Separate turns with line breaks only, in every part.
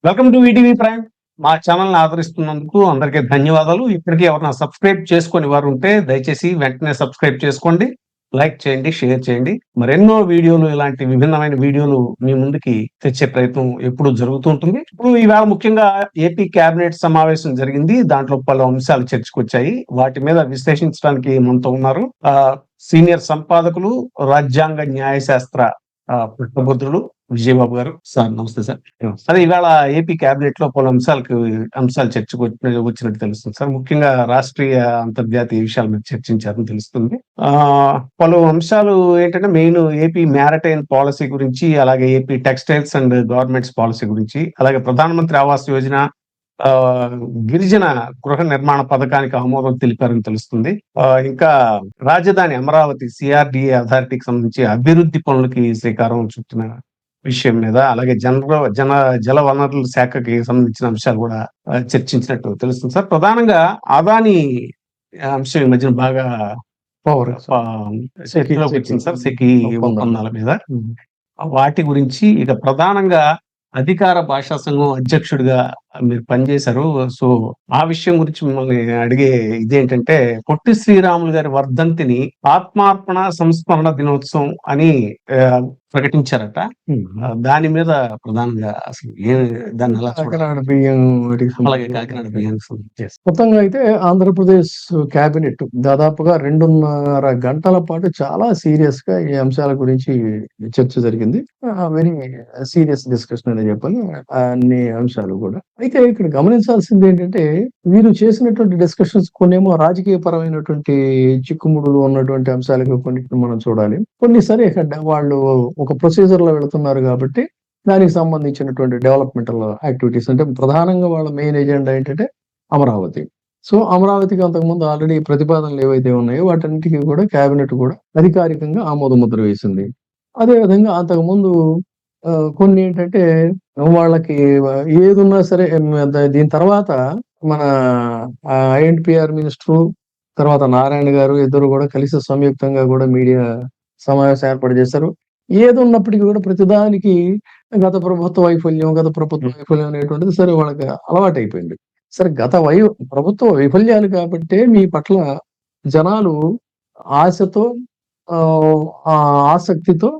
Welcome to ETV prime. మా ఛానల్‌ని ఆదరిస్తున్నందుకు అందరికీ ధన్యవాదాలు. ఇప్పటికి ఎవరైనా సబ్స్క్రైబ్ చేసుకోని వారు ఉంటే దయచేసి వెంటనే సబ్స్క్రైబ్ చేసుకోండి. లైక్ చేయండి, షేర్ చేయండి. మరెన్నో వీడియోలు ఇలాంటి విభిన్నమైన వీడియోలు మీ ముందుకి తెచ్చే ప్రయత్నం ఎప్పుడూ జరుగుతూ ఉంటుంది. ఇప్పుడు ఈవేళ ముఖ్యంగా ఏపీ కేబినెట్ సమావేశం జరిగింది. దాంట్లో పలు అంశాలు చర్చకొచ్చాయి. వాటి మీద విశ్లేషించడానికి మనతో ఉన్నారు సీనియర్ సంపాదకులు, రాజ్యాంగ న్యాయశాస్త్ర పుట్టభద్రులు విజయబాబు గారు. సార్ నమస్తే సార్. అదే ఇవాళ ఏపీ కేబినెట్ లో పలు అంశాలు చర్చకు వచ్చినట్టు తెలుస్తుంది సార్. ముఖ్యంగా రాష్ట్రీయ అంతర్జాతీయ విషయాల మీద చర్చించారని తెలుస్తుంది. పలు అంశాలు ఏంటంటే మెయిన్ ఏపీ మ్యారిటైన్ పాలసీ గురించి, అలాగే AP textiles and governments policy గురించి, అలాగే ప్రధానమంత్రి ఆవాస్ యోజన, గిరిజన గృహ నిర్మాణ పథకానికి ఆమోదం తెలిపారని తెలుస్తుంది. ఇంకా రాజధాని అమరావతి సిఆర్డిఏ అథారిటీకి సంబంధించి అభివృద్ధి పనులకి శ్రీకారం చుట్టిన విషయం మీద, అలాగే జల వనరుల శాఖకి సంబంధించిన అంశాలు కూడా చర్చించినట్టు తెలుస్తుంది సార్. ప్రధానంగా అదాని అంశం ఈ మధ్యన బాగా వచ్చింది సార్, సెకీ ఒప్పందాల మీద. వాటి గురించి ఇక ప్రధానంగా అధికార భాషా సంఘం అధ్యక్షుడిగా మీరు పనిచేశారు. సో ఆ విషయం గురించి మిమ్మల్ని అడిగే ఇదేంటంటే, పొట్టి శ్రీరాములు గారి వర్ధంతిని ఆత్మార్పణ సంస్మరణ దినోత్సవం అని ప్రకటించారట. దాని మీద ప్రధానంగా అసలు దాన్ని ఎలా
కాకినాడ బియ్యం
కాకినాడ బియ్యం
మొత్తంగా అయితే ఆంధ్రప్రదేశ్ కేబినెట్ దాదాపుగా 2.5 గంటల పాటు చాలా సీరియస్ గా ఈ అంశాల గురించి చర్చ జరిగింది. వెరీ సీరియస్ డిస్కషన్ అని చెప్పాలి అన్ని అంశాలు కూడా. అయితే ఇక్కడ గమనించాల్సింది ఏంటంటే, వీరు చేసినటువంటి డిస్కషన్స్ కొన్నేమో రాజకీయ పరమైనటువంటి చిక్కుముడులు ఉన్నటువంటి అంశాలకు కొన్నిటిని మనం చూడాలి. కొన్ని సరే వాళ్ళు ఒక ప్రొసీజర్ లో వెళుతున్నారు కాబట్టి దానికి సంబంధించినటువంటి డెవలప్మెంటల్ యాక్టివిటీస్ అంటే ప్రధానంగా వాళ్ళ మెయిన్ ఎజెండా ఏంటంటే అమరావతి. సో అమరావతికి అంతకుముందు ఆల్రెడీ ప్రతిపాదనలు ఏవైతే ఉన్నాయో వాటన్నిటికీ కూడా కేబినెట్ కూడా అధికారికంగా ఆమోద ముద్ర వేసింది. అదేవిధంగా అంతకుముందు కొన్ని ఏంటంటే వాళ్ళకి ఏదున్నా సరే దీని తర్వాత మన ఐఎన్పిఆర్ మినిస్టరు, తర్వాత నారాయణ గారు ఇద్దరు కూడా కలిసి సంయుక్తంగా కూడా మీడియా సమావేశం ఏర్పాటు చేశారు. ఏది ఉన్నప్పటికీ కూడా ప్రతిదానికి గత ప్రభుత్వ వైఫల్యం అనేటువంటిది సరే వాళ్ళకి అలవాటు అయిపోయింది. సరే ప్రభుత్వ వైఫల్యాలు కాబట్టి మీ పట్ల జనాలు ఆశతో ఆసక్తితో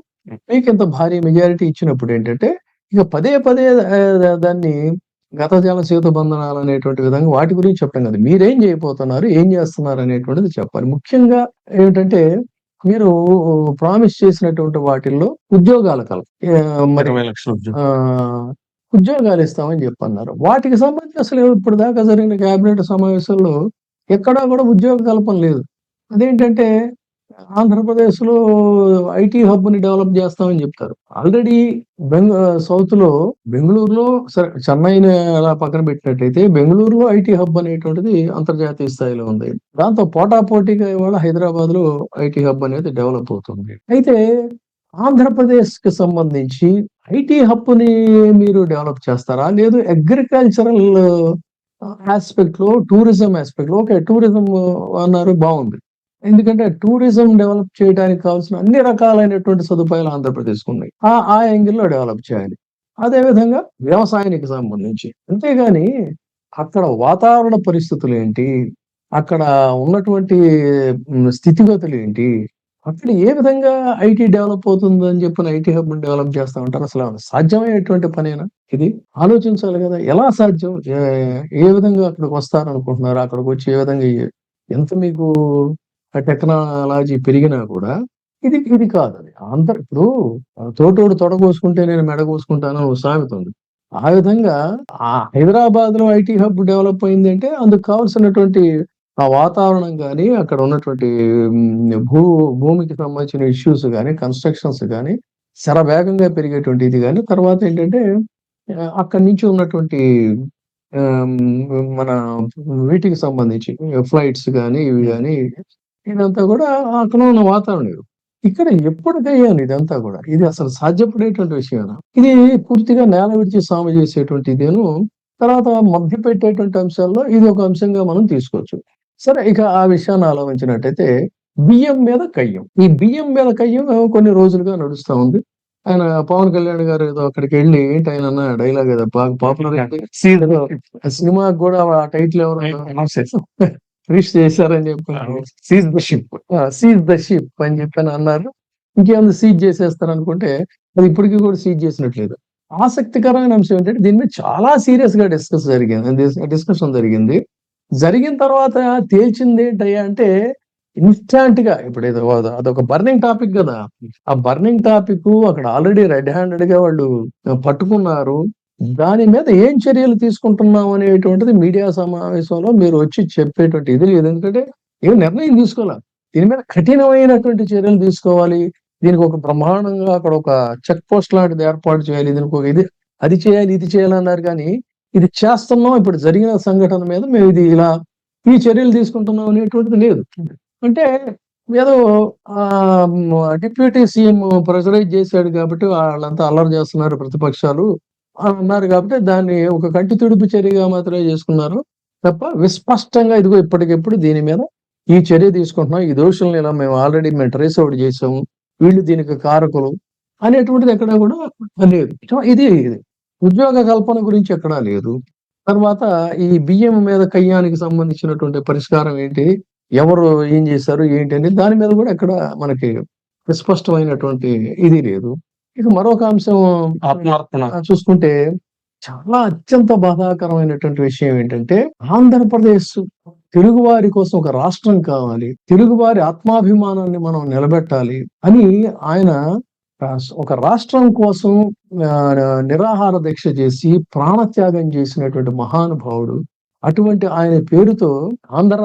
మీకు ఇంత భారీ మెజారిటీ ఇచ్చినప్పుడు ఏంటంటే ఇక పదే దాన్ని గత జల సేతు బంధనాలు అనేటువంటి విధంగా వాటి గురించి చెప్పడం కదా, మీరేం చేయబోతున్నారు, ఏం చేస్తున్నారు అనేటువంటిది చెప్పాలి. ముఖ్యంగా ఏమిటంటే మీరు ప్రామిస్ చేసినటువంటి వాటిల్లో ఉద్యోగాల మరి ఉద్యోగాలు ఇస్తామని చెప్పన్నారు. వాటికి సంబంధించి అసలు ఇప్పుడు దాకా జరిగిన కేబినెట్ సమావేశంలో ఎక్కడా కూడా ఉద్యోగ కల్పన లేదు. అదేంటంటే ఆంధ్రప్రదేశ్ లో ఐటీ హబ్ ని డెవలప్ చేస్తామని చెప్తారు. ఆల్రెడీ సౌత్ లో బెంగళూరులో సరే, చెన్నైని అలా పక్కన పెట్టినట్టయితే బెంగళూరులో ఐటీ హబ్ అనేటువంటిది అంతర్జాతీయ స్థాయిలో ఉంది. దాంతో పోటాపోటీగా ఇవాళ హైదరాబాద్ లో ఐటీ హబ్ అనేది డెవలప్ అవుతుంది. అయితే ఆంధ్రప్రదేశ్ కి సంబంధించి ఐటీ హబ్ ని మీరు డెవలప్ చేస్తారా, లేదు అగ్రికల్చరల్ ఆస్పెక్ట్ లో, టూరిజం ఆస్పెక్ట్ లో, ఓకే టూరిజం అన్నారు బాగుంది, ఎందుకంటే టూరిజం డెవలప్ చేయడానికి కావాల్సిన అన్ని రకాలైనటువంటి సదుపాయాలు ఆంధ్రప్రదేశ్ ఉన్నాయి. ఆ యాంగిల్లో డెవలప్ చేయాలి. అదే విధంగా వ్యవసాయానికి సంబంధించి. అంతేగాని అక్కడ వాతావరణ పరిస్థితులు ఏంటి, అక్కడ ఉన్నటువంటి స్థితిగతులు ఏంటి, అక్కడ ఏ విధంగా ఐటీ డెవలప్ అవుతుందని చెప్పిన ఐటీ హబ్ ని డెవలప్ చేస్తా ఉంటారు. అసలు సాధ్యమయ్యేటువంటి పనేనా ఇది? ఆలోచించాలి కదా, ఎలా సాధ్యం, ఏ విధంగా అక్కడికి వస్తారనుకుంటున్నారు, అక్కడికి వచ్చి ఏ విధంగా ఎంత మీకు టెక్నాలజీ పెరిగినా కూడా ఇది కాదు. అది ఇప్పుడు తోటోడు తొడగోసుకుంటే నేను మెడ కోసుకుంటాను సామెత ఉంది. ఆ విధంగా ఆ హైదరాబాద్ లో ఐటీ హబ్ డెవలప్ అయింది అంటే అందుకు కావాల్సినటువంటి ఆ వాతావరణం కానీ, అక్కడ ఉన్నటువంటి భూమికి సంబంధించిన ఇష్యూస్ కానీ, కన్స్ట్రక్షన్స్ కానీ, శరవేగంగా పెరిగేటువంటి ఇది కానీ, తర్వాత ఏంటంటే అక్కడి నుంచి ఉన్నటువంటి మన వీటికి సంబంధించి ఫ్లైట్స్ కానీ ఇవి కానీ, ఇదంతా కూడా అక్కడ ఉన్న వాతావరణం. ఇక్కడ ఎప్పటికయ్యాను ఇదంతా కూడా, ఇది అసలు సాధ్యపడేటువంటి విషయం. ఇది పూర్తిగా నేల విడిచి సాము చేసేటువంటి ఇదేను. తర్వాత మధ్య పెట్టేటువంటి అంశాల్లో ఇది ఒక అంశంగా మనం తీసుకోవచ్చు. సరే, ఇక ఆ విషయాన్ని ఆలోచించినట్టయితే బియ్యం మీద కయ్యం, ఈ బియ్యం మీద కయ్యం కొన్ని రోజులుగా నడుస్తా ఉంది. ఆయన పవన్ కళ్యాణ్ గారు ఏదో అక్కడికి వెళ్ళి ఏంటి ఆయన అన్న డైలాగ్ ఏదో బాగా పాపులర్ ఏదో సినిమాకి కూడా ఆ టైటిల్ ఎవరు రిజిస్టర్ చేశారని చెప్పారు.
Seize the ship.
Seize the ship అని చెప్పని అన్నారు. ఇంకేముంది సీజ్ చేసేస్తారు అనుకుంటే అది ఇప్పటికీ కూడా సీజ్ చేసినట్లేదు. ఆసక్తికరమైన అంశం ఏంటంటే దీని మీద చాలా సీరియస్ గా డిస్కషన్ జరిగింది. జరిగిన తర్వాత తేల్చింది ఏంటయ్యా అంటే ఇన్స్టాంట్ గా ఇప్పుడు ఏదో అదొక బర్నింగ్ టాపిక్ కదా. ఆ బర్నింగ్ టాపిక్ అక్కడ ఆల్రెడీ రెడ్ హ్యాండెడ్ గా వాళ్ళు పట్టుకున్నారు. దాని మీద ఏం చర్యలు తీసుకుంటున్నాం అనేటువంటిది మీడియా సమావేశంలో మీరు వచ్చి చెప్పేటువంటి ఇది లేదు. ఎందుకంటే ఏం నిర్ణయం తీసుకోవాలి. దీని మీద కఠినమైనటువంటి చర్యలు తీసుకోవాలి. దీనికి ఒక బ్రహ్మాండంగా అక్కడ ఒక చెక్ పోస్ట్ లాంటిది ఏర్పాటు చేయాలి. దీనికి ఒక అది చేయాలి ఇది చేయాలన్నారు కానీ ఇది చేస్తున్నాం ఇప్పుడు జరిగిన సంఘటన మీద మేము ఇది ఇలా ఈ చర్యలు తీసుకుంటున్నాం అనేటువంటిది లేదు. అంటే ఏదో డిప్యూటీ సీఎం ప్రెషరైజ్ చేశాడు కాబట్టి వాళ్ళంతా అల్లరి చేస్తున్నారు ప్రతిపక్షాలు అని అన్నారు కాబట్టి దాన్ని ఒక కంటి తుడుపు చర్యగా మాత్రమే చేసుకున్నారు తప్ప విస్పష్టంగా ఇదిగో ఇప్పటికిప్పుడు దీని మీద ఈ చర్య తీసుకుంటున్నాం, ఈ దోషులను ఇలా మేము ఆల్రెడీ ట్రేస్ అవుట్ చేసాము, వీళ్ళు దీనికి కారకులు అనేటువంటిది ఎక్కడా కూడా లేదు. ఇది ఉద్యోగ కల్పన గురించి ఎక్కడా లేదు. తర్వాత ఈ బియ్యం మీద కయ్యానికి సంబంధించినటువంటి పరిష్కారం ఏంటి, ఎవరు ఏం చేశారు ఏంటి అని దాని మీద కూడా ఎక్కడ మనకి విస్పష్టమైనటువంటి ఇది లేదు. ఇక మరొక అంశం
ఆత్మార్పణ
చూసుకుంటే చాలా అత్యంత బాధాకరమైనటువంటి విషయం ఏంటంటే ఆంధ్రప్రదేశ్ తెలుగు వారి కోసం ఒక రాష్ట్రం కావాలి, తెలుగు వారి ఆత్మాభిమానాన్ని మనం నిలబెట్టాలి అని ఆయన ఒక రాష్ట్రం కోసం నిరాహార దీక్ష చేసి ప్రాణత్యాగం చేసినటువంటి మహానుభావుడు. అటువంటి ఆయన పేరుతో ఆంధ్ర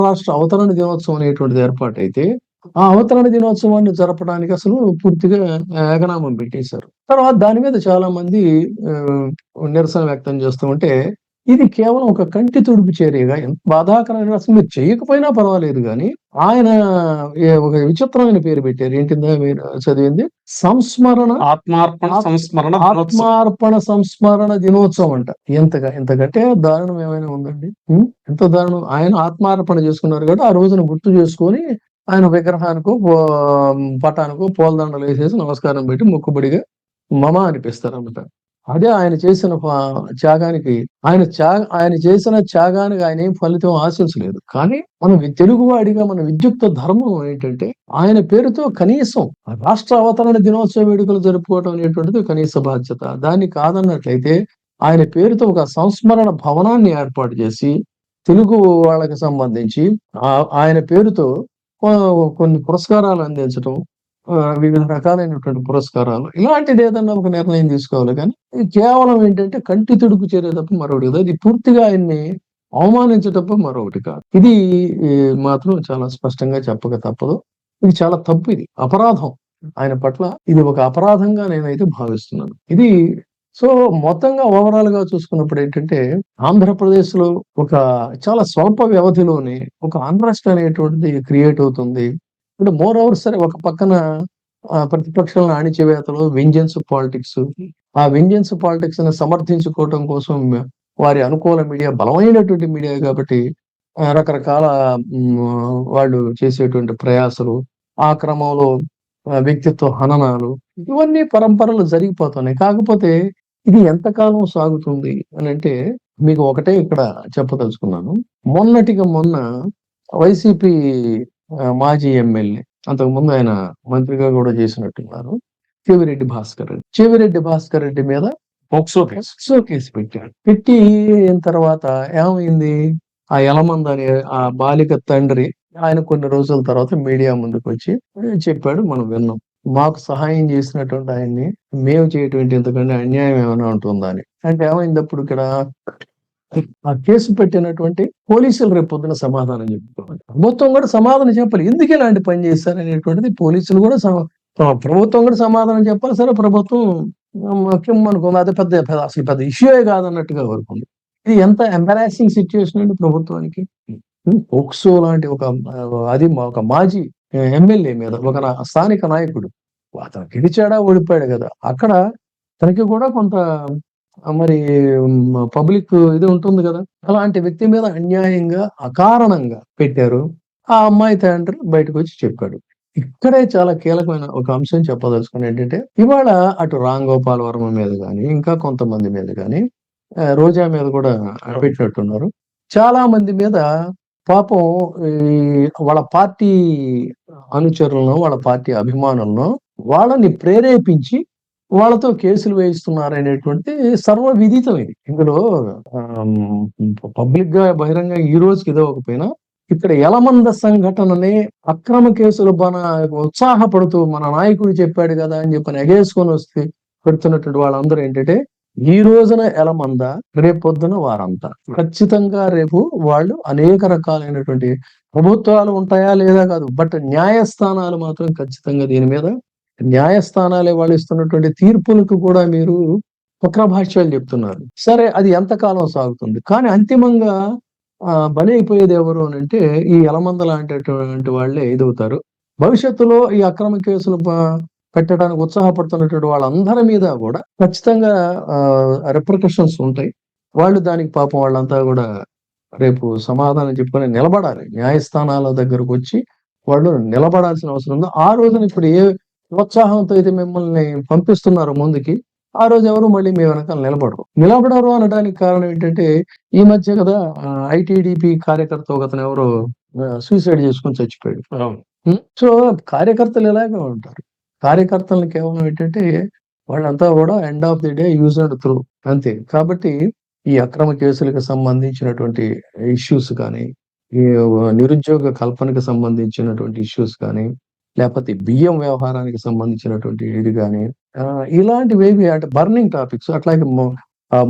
రాష్ట్ర అవతరణ దినోత్సవం అనేటువంటిది ఏర్పాటైతే ఆ అవతరణ దినోత్సవాన్ని జరపడానికి అసలు పూర్తిగా ఏకనామం పెట్టేశారు. తర్వాత దాని మీద చాలా మంది నిరసన వ్యక్తం చేస్తూ ఉంటే ఇది కేవలం ఒక కంటి తుడుపు చర్యగా ఎంత బాధాకరమైన అసలు మీరు చేయకపోయినా పర్వాలేదు కానీ ఆయన ఒక విచిత్రమైన పేరు పెట్టారు. ఏంటిందా మీరు చదివింది? ఆత్మార్పణ సంస్మరణ దినోత్సవం అంట. ఎంతకంటే దారుణం ఏమైనా ఉందండి? ఎంత దారుణం. ఆయన ఆత్మార్పణ చేసుకున్నారు కాబట్టి ఆ రోజున గుర్తు చేసుకొని ఆయన విగ్రహానికో పటానికో పూలదండలు వేసేసి నమస్కారం పెట్టి మొక్కుబడిగా మమ అనిపిస్తారన్నమాట. అదే ఆయన చేసిన త్యాగానికి ఆయన చేసిన త్యాగానికి ఆయన ఏం ఫలితం ఆశించలేదు. కానీ మనం తెలుగువాడిగా మన విద్యుక్త ధర్మం ఏంటంటే ఆయన పేరుతో కనీసం రాష్ట్ర అవతరణ దినోత్సవ వేడుకలు జరుపుకోవడం అనేటువంటిది కనీస బాధ్యత. దాన్ని కాదన్నట్లయితే ఆయన పేరుతో ఒక సంస్మరణ భవనాన్ని ఏర్పాటు చేసి తెలుగు వాళ్ళకి సంబంధించి ఆయన పేరుతో కొన్ని పురస్కారాలు అందించడం, వివిధ రకాలైనటువంటి పురస్కారాలు, ఇలాంటిది ఏదన్నా ఒక నిర్ణయం తీసుకోవాలి. కానీ కేవలం ఏంటంటే కంటి తుడుపు చర్య తప్ప మరొకటి కాదు. ఇది పూర్తిగా ఆయన్ని అవమానించటప్ప మరొకటి కాదు. ఇది మాత్రం చాలా స్పష్టంగా చెప్పక తప్పదు. ఇది చాలా తప్పు, ఇది అపరాధం. ఆయన పట్ల ఇది ఒక అపరాధంగా నేనైతే భావిస్తున్నాను. ఇది సో మొత్తంగా ఓవరాల్ గా చూసుకున్నప్పుడు ఏంటంటే ఆంధ్రప్రదేశ్ లో ఒక చాలా స్వల్ప వ్యవధిలోనే ఒక అన్రెస్ట్ అనేటువంటిది క్రియేట్ అవుతుంది. అంటే మోర్ ఓవర్ సరే ఒక పక్కన ప్రతిపక్షాలను అణిచివేతలు, వెంజెన్స్ పాలిటిక్స్, ఆ వెంజెన్స్ పాలిటిక్స్ ని సమర్థించుకోవటం కోసం వారి అనుకూల మీడియా బలమైనటువంటి మీడియా కాబట్టి రకరకాల వాళ్ళు చేసేటువంటి ప్రయాసలు, ఆ క్రమంలో వ్యక్తిత్వ హననాలు, ఇవన్నీ పరంపరలు జరిగిపోతున్నాయి. కాకపోతే ఇది ఎంతకాలం సాగుతుంది అని అంటే మీకు ఒకటే ఇక్కడ చెప్పదలుచుకున్నాను. మొన్న వైసీపీ మాజీ ఎమ్మెల్యే, అంతకుముందు ఆయన మంత్రిగా కూడా చేసినట్టున్నారు, చెవిరెడ్డి భాస్కర్ రెడ్డి మీద పోక్సో కేసు పెట్టాడు. పెట్టి తర్వాత ఏమైంది, ఆ యలమంద అనే ఆ బాలిక తండ్రి ఆయన కొన్ని రోజుల తర్వాత మీడియా ముందుకు వచ్చి చెప్పాడు, మనం విన్నాం, మాకు సహాయం చేసినటువంటి ఆయన్ని మేము చేయటువంటి ఇంతకంటే అన్యాయం ఏమైనా ఉంటుందా అని. అంటే ఏమైంది అప్పుడు ఇక్కడ ఆ కేసు పెట్టినటువంటి పోలీసులు రేపు పొద్దున సమాధానం చెప్పుకోవాలి. ప్రభుత్వం కూడా సమాధానం చెప్పాలి, ఎందుకు ఇలాంటి పని చేశారు అనేటువంటిది పోలీసులు కూడా ప్రభుత్వం కూడా సమాధానం చెప్పాలి. సరే ప్రభుత్వం ముఖ్యం అనుకుంది, అది అసలు పెద్ద ఇష్యూయే కాదన్నట్టుగా వరకుంది. ఇది ఎంత ఎంబారాసింగ్ సిచ్యువేషన్ అండి ప్రభుత్వానికి. పోక్సో లాంటి ఒక మాజీ ఎమ్మెల్యే మీద ఒక స్థానిక నాయకుడు, అతను గెలిచాడా ఓడిపోయాడు కదా, అక్కడ తనకి కూడా కొంత మరి పబ్లిక్ ఇది ఉంటుంది కదా, అలాంటి వ్యక్తి మీద అన్యాయంగా అకారణంగా పెట్టారు. ఆ అమ్మాయి తండ్రి బయటకు వచ్చి చెప్పాడు. ఇక్కడే చాలా కీలకమైన ఒక అంశం చెప్పదలుచుకుని ఏంటంటే, ఇవాళ అటు రామ్ గోపాల్ వర్మ మీద గాని, ఇంకా కొంతమంది మీద గాని, రోజా మీద కూడా పెట్టినట్టున్నారు. చాలా మంది మీద పాపం ఈ వాళ్ళ పార్టీ అనుచరులను, వాళ్ళ పార్టీ అభిమానులను వాళ్ళని ప్రేరేపించి వాళ్ళతో కేసులు వేయిస్తున్నారనేటువంటిది సర్వవిదితం ఇది. ఇందులో పబ్లిక్‌గా బహిరంగంగా ఈ రోజుకి ఇదవ్వకపోయినా ఇక్కడ యలమంద సంఘటనని అక్రమ కేసులు ఉత్సాహపడుతూ మన నాయకుడు చెప్పాడు గదా! అని చెప్పని ఎగేసుకొని వస్తే పెడుతున్నటువంటి వాళ్ళందరూ ఏంటంటే, ఈ రోజున యలమంద, రేపొద్దున వారంతా. ఖచ్చితంగా రేపు వాళ్ళు అనేక రకాలైనటువంటి ప్రభుత్వాలు ఉంటాయా లేదా కాదు. బట్ న్యాయస్థానాలు మాత్రం ఖచ్చితంగా దీని మీద న్యాయస్థానాలే వాళ్ళు ఇస్తున్నటువంటి తీర్పులకు కూడా మీరు వక్రభాష్యాలు చెప్తున్నారు. సరే అది ఎంతకాలం సాగుతుంది. కానీ అంతిమంగా బలైపోయేది ఎవరు అనంటే ఈ యలమంద లాంటటువంటి వాళ్ళే ఇదవుతారు. భవిష్యత్తులో ఈ అక్రమ కేసులు పెట్టడానికి ఉత్సాహపడుతున్నటువంటి వాళ్ళందరి మీద గూడా ఖచ్చితంగా రిపర్కషన్స్ ఉంటాయి. వాళ్ళు దానికి పాపం వాళ్ళంతా గూడా రేపు సమాధానం చెప్పుకొని నిలబడాలి. న్యాయస్థానాల దగ్గరకొచ్చి వాళ్ళు నిలబడాల్సిన అవసరం ఉంది. ఆ రోజున ఇప్పుడు ఏ ప్రోత్సాహంతో అయితే మిమ్మల్ని పంపిస్తున్నారో ముందుకి, ఆ రోజు ఎవరు మళ్ళీ మీ వెనకాల నిలబడరు అనడానికి కారణం ఏంటంటే, ఈ మధ్య కదా ఐటీడీపీ కార్యకర్త ఒకతను ఎవరో సూసైడ్ చేసుకొని చచ్చిపోయాడు. సో కార్యకర్తలు ఇలాగే ఉంటారు. కార్యకర్తలను కేవలం ఏంటంటే వాళ్ళంతా కూడా end of the day use and through అంతే. కాబట్టి ఈ అక్రమ కేసులకు సంబంధించినటువంటి ఇష్యూస్ కానీ, ఈ నిరుద్యోగ కల్పనకు సంబంధించినటువంటి ఇష్యూస్ కానీ, లేకపోతే బియ్యం వ్యవహారానికి సంబంధించినటువంటి ఇది గాని, ఇలాంటివేవి అంటే బర్నింగ్ టాపిక్స్ అట్లాగే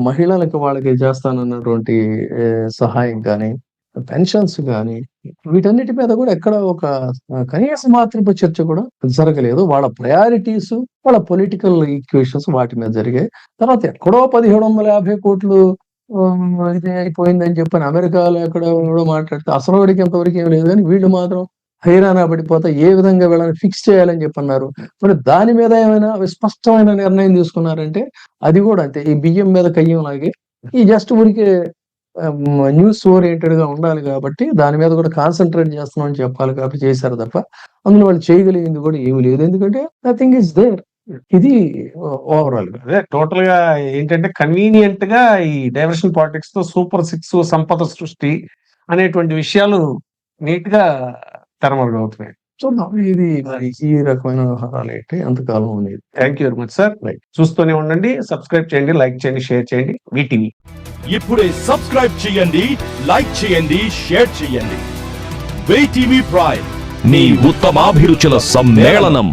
మహిళలకు వాళ్ళకి చేస్తానన్నటువంటి సహాయం కానీ, పెన్షన్స్ గాని, వీటన్నిటి మీద కూడా ఎక్కడ ఒక కనీస మాత్రపు చర్చ కూడా జరగలేదు. వాళ్ళ ప్రయారిటీస్, వాళ్ళ పొలిటికల్ ఈక్వేషన్స్ వాటి మీద జరిగాయి. తర్వాత ఎక్కడో 1750 కోట్లు ఇది అయిపోయిందని చెప్పని అమెరికాలో ఎక్కడో మాట్లాడితే అసలోడికి ఎంతవరకు ఏం లేదు. కానీ వీళ్ళు మాత్రం హైరానా పడిపోతా ఏ విధంగా వీళ్ళని ఫిక్స్ చేయాలని చెప్పన్నారు. మరి దాని మీద ఏమైనా స్పష్టమైన నిర్ణయం తీసుకున్నారంటే అది కూడా అంతే. ఈ బియ్యం మీద కయ్యం లాగే ఈ జస్ట్ ఊరికే న్యూస్ ఓరియంటెడ్ గా ఉండాలి కాబట్టి దాని మీద కూడా కాన్సన్ట్రేట్ చేస్తున్నాం అని చెప్పాలి కాబట్టి చేశారు తప్ప అందులో వాళ్ళు చేయగలిగింది కూడా ఏమీ లేదు. ఎందుకంటే నథింగ్ ఈస్ దేర్. ఇది ఓవరాల్ గా
అదే టోటల్ గా ఏంటంటే కన్వీనియంట్ గా ఈ డైవర్షన్ పాలిటిక్స్ తో సూపర్ 6 సంపద సృష్టి అనేటువంటి విషయాలు నీట్ గా తెరమరుగవుతున్నాయి.
చూద్దాం ఇది మరి ఈ రకమైన వ్యవహారాలు ఏంటి ఎంతకాలం అనేది.
Thank you very much sir. చూస్తూనే ఉండండి, సబ్స్క్రైబ్ చేయండి, లైక్ చేయండి, షేర్ చేయండి. వీటీవీ
ఇప్పుడే సబ్స్క్రైబ్ చేయండి, లైక్ చేయండి, షేర్ చేయండి. వీటీవీ ప్రైమ్, మీ ఉత్తమాభిరుచుల సమ్మేళనం.